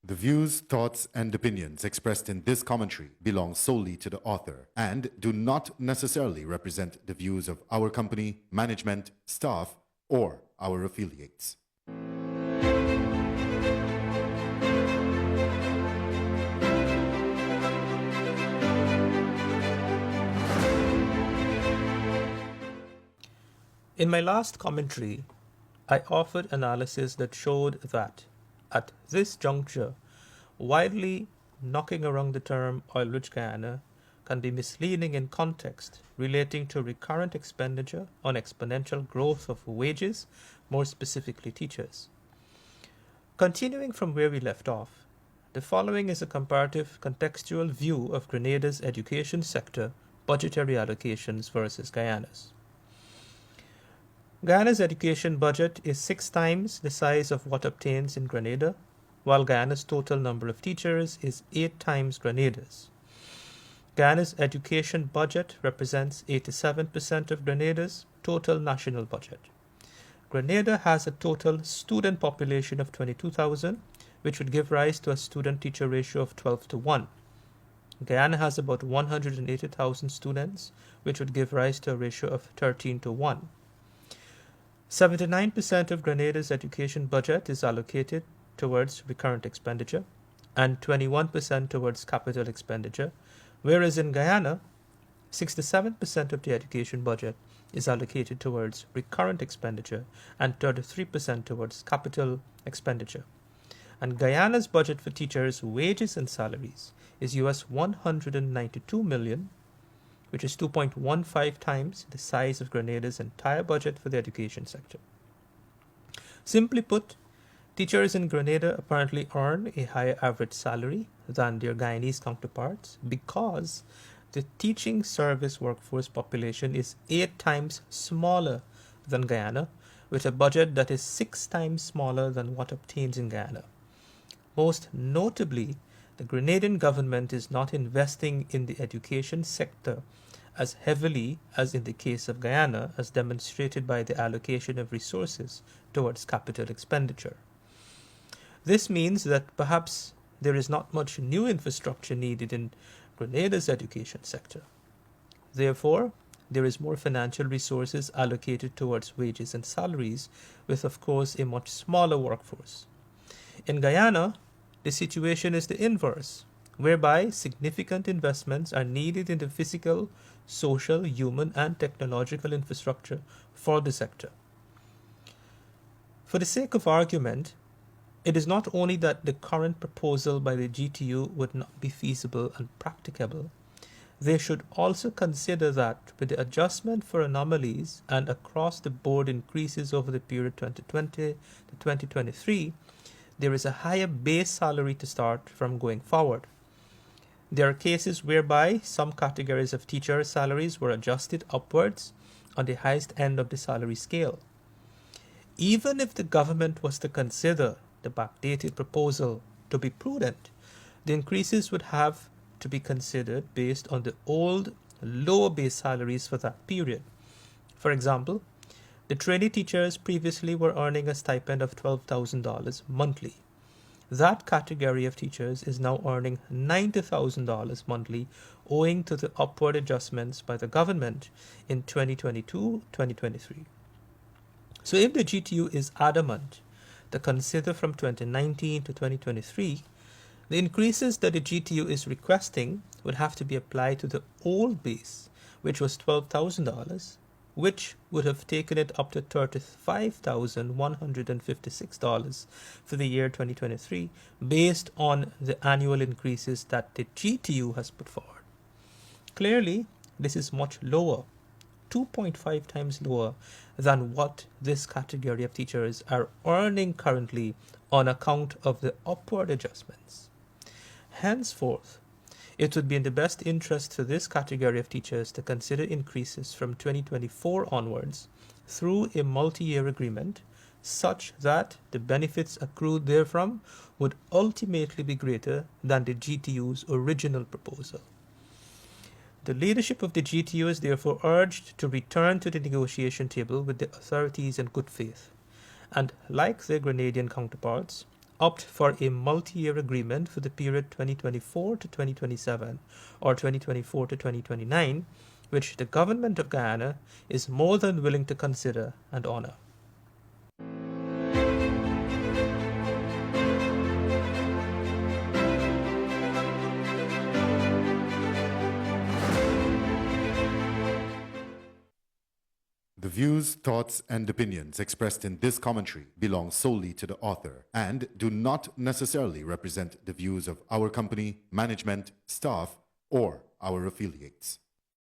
The views, thoughts, and opinions expressed in this commentary belong solely to the author and do not necessarily represent the views of our company, management, staff, or our affiliates. In my last commentary, I offered analysis that showed that, at this juncture, widely knocking around the term oil-rich Guyana can be misleading in context relating to recurrent expenditure on exponential growth of wages, more specifically teachers. Continuing from where we left off, the following is a comparative contextual view of Grenada's education sector budgetary allocations versus Guyana's. Guyana's education budget is 6 times the size of what obtains in Grenada, while Guyana's total number of teachers is 8 times Grenada's. Guyana's education budget represents 87% of Grenada's total national budget. Grenada has a total student population of 22,000, which would give rise to a student-teacher ratio of 12:1. Guyana has about 180,000 students, which would give rise to a ratio of 13:1. 79% of Grenada's education budget is allocated towards recurrent expenditure and 21% towards capital expenditure, whereas in Guyana, 67% of the education budget is allocated towards recurrent expenditure and 33% towards capital expenditure. And Guyana's budget for teachers' wages and salaries is US $192 million, which is 2.15 times the size of Grenada's entire budget for the education sector. Simply put, teachers in Grenada apparently earn a higher average salary than their Guyanese counterparts because the teaching service workforce population is 8 times smaller than Guyana, with a budget that is 6 times smaller than what obtains in Guyana. Most notably, the Grenadian government is not investing in the education sector as heavily as in the case of Guyana, as demonstrated by the allocation of resources towards capital expenditure. This means that perhaps there is not much new infrastructure needed in Grenada's education sector. Therefore, there is more financial resources allocated towards wages and salaries, with of course a much smaller workforce. In Guyana, the situation is the inverse, whereby significant investments are needed in the physical, social, human, and technological infrastructure for the sector. For the sake of argument, it is not only that the current proposal by the GTU would not be feasible and practicable, they should also consider that with the adjustment for anomalies and across-the-board increases over the period 2020 to 2023, there is a higher base salary to start from going forward. There are cases whereby some categories of teacher salaries were adjusted upwards on the highest end of the salary scale. Even if the government was to consider the backdated proposal to be prudent, the increases would have to be considered based on the old lower base salaries for that period. For example, the trainee teachers previously were earning a stipend of $12,000 monthly. That category of teachers is now earning $90,000 monthly owing to the upward adjustments by the government in 2022-2023. So if the GTU is adamant to consider from 2019 to 2023, the increases that the GTU is requesting would have to be applied to the old base, which was $12,000, which would have taken it up to $35,156 for the year 2023, based on the annual increases that the GTU has put forward. Clearly, this is much lower, 2.5 times lower than what this category of teachers are earning currently on account of the upward adjustments. Henceforth, it would be in the best interest for this category of teachers to consider increases from 2024 onwards through a multi-year agreement such that the benefits accrued therefrom would ultimately be greater than the GTU's original proposal. The leadership of the GTU is therefore urged to return to the negotiation table with the authorities in good faith, and like their Grenadian counterparts, opt for a multi-year agreement for the period 2024 to 2027 or 2024 to 2029, which the government of Guyana is more than willing to consider and honor. The views, thoughts, and opinions expressed in this commentary belong solely to the author and do not necessarily represent the views of our company, management, staff, or our affiliates.